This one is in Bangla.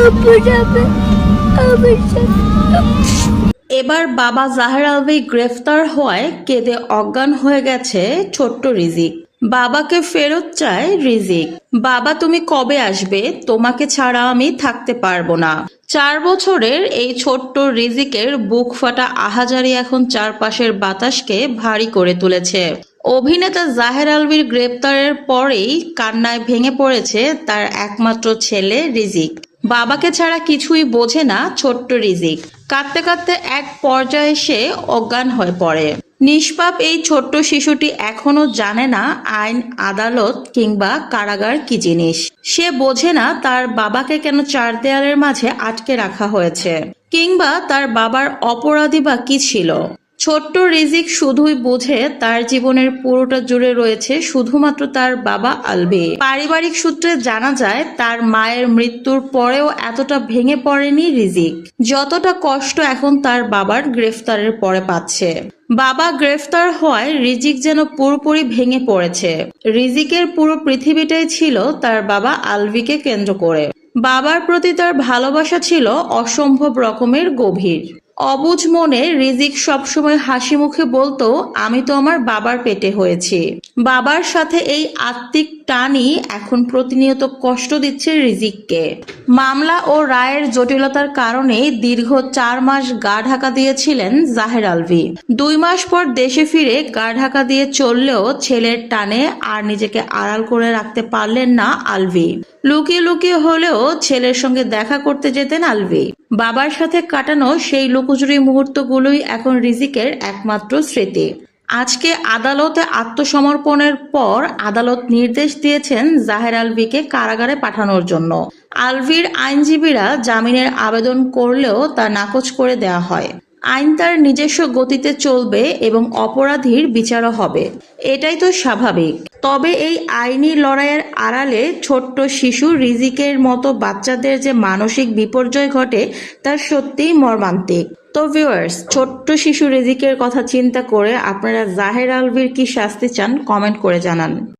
আব্বু যাবে আমার সাথে। এবার বাবা জাহের আলভি গ্রেফতার হওয়ায় কেঁদে অজ্ঞান হয়ে গেছে ছোট্ট রিজিক। বাবাকে ফেরত চায় রিজিক। বাবা তুমি কবে আসবে? তোমাকে ছাড়া আমি থাকতে পারবো না। 4 বছরের এই ছোট্ট রিজিকের বুক ফাটা আহাজারি এখন চারপাশের বাতাসকে ভারী করে তুলেছে। অভিনেতা জাহের আলভির গ্রেপ্তারের পরেই কান্নায় ভেঙে পড়েছে তার একমাত্র ছেলে রিজিক। বাবাকে ছাড়া কিছুই বোঝে না ছোট্ট রিজিক। কাঁদতে কাঁদতে এক পর্যায়ে সে অজ্ঞান হয়ে পড়ে। নিষ্পাপ এই ছোট্ট শিশুটি এখনো জানে না আইন, আদালত কিংবা কারাগার কি জিনিস। সে বোঝে না তার বাবাকে কেন 4 দেয়ালের মাঝে আটকে রাখা হয়েছে, কিংবা তার বাবার অপরাধী বা কি ছিল। ছোট্ট রিজিক শুধুই বোঝে তার জীবনের পুরোটা জুড়ে রয়েছে শুধুমাত্র তার বাবা আলভি। পারিবারিক সূত্রে জানা যায় তার মায়ের মৃত্যুর পরেও এতটা ভেঙে পড়েনি রিজিক, যতটা কষ্ট এখন তার বাবার গ্রেফতারের পরে পাচ্ছে। বাবা গ্রেফতার হওয়ায় রিজিক যেন পুরোপুরি ভেঙে পড়েছে। রিজিকের পুরো পৃথিবীটাই ছিল তার বাবা আলভিকে কেন্দ্র করে। বাবার প্রতি তার ভালোবাসা ছিল অসম্ভব রকমের গভীর। অবুঝ মনে রিজিক সবসময় হাসি মুখে বলতো, আমি তো আমার বাবার পেটে হয়েছি। বাবার সাথে এই আত্মিক টানই এখন প্রতিনিয়ত কষ্ট দিচ্ছে রিজিককে। মামলা ও রায়ের জটিলতার কারণে দীর্ঘ 4 মাস গা ঢাকা দিয়েছিলেন জাহের আলভি। 2 মাস পর দেশে ফিরে গা ঢাকা দিয়ে চললেও ছেলের টানে আর নিজেকে আড়াল করে রাখতে পারলেন না আলভি। লুকিয়ে লুকিয়ে হলেও ছেলের সঙ্গে দেখা করতে যেতেন আলভি। বাবার সাথে কাটানো সেই লুকোচুরি মুহূর্তগুলোই এখন রিজিকের একমাত্র স্মৃতি। আজকে আদালতে আত্মসমর্পণের পর আদালত নির্দেশ দিয়েছেন জাহের আলভিকে কারাগারে পাঠানোর জন্য। আলভির আইনজীবীরা জামিনের আবেদন করলেও তা নাকচ করে দেওয়া হয়। আইন তার নিজস্ব গতিতে চলবে এবং অপরাধীর বিচারও হবে, এটাই তো স্বাভাবিক। তবে এই আইনি লড়াইয়ের আড়ালে ছোট্ট শিশু রিজিকের মতো বাচ্চাদের যে মানসিক বিপর্যয় ঘটে তা সত্যিই মর্মান্তিক। তো ভিউয়ার্স, ছোট্ট শিশু রিজিকের কথা চিন্তা করে আপনারা জাহের আলভির কি শাস্তি চান কমেন্ট করে জানান।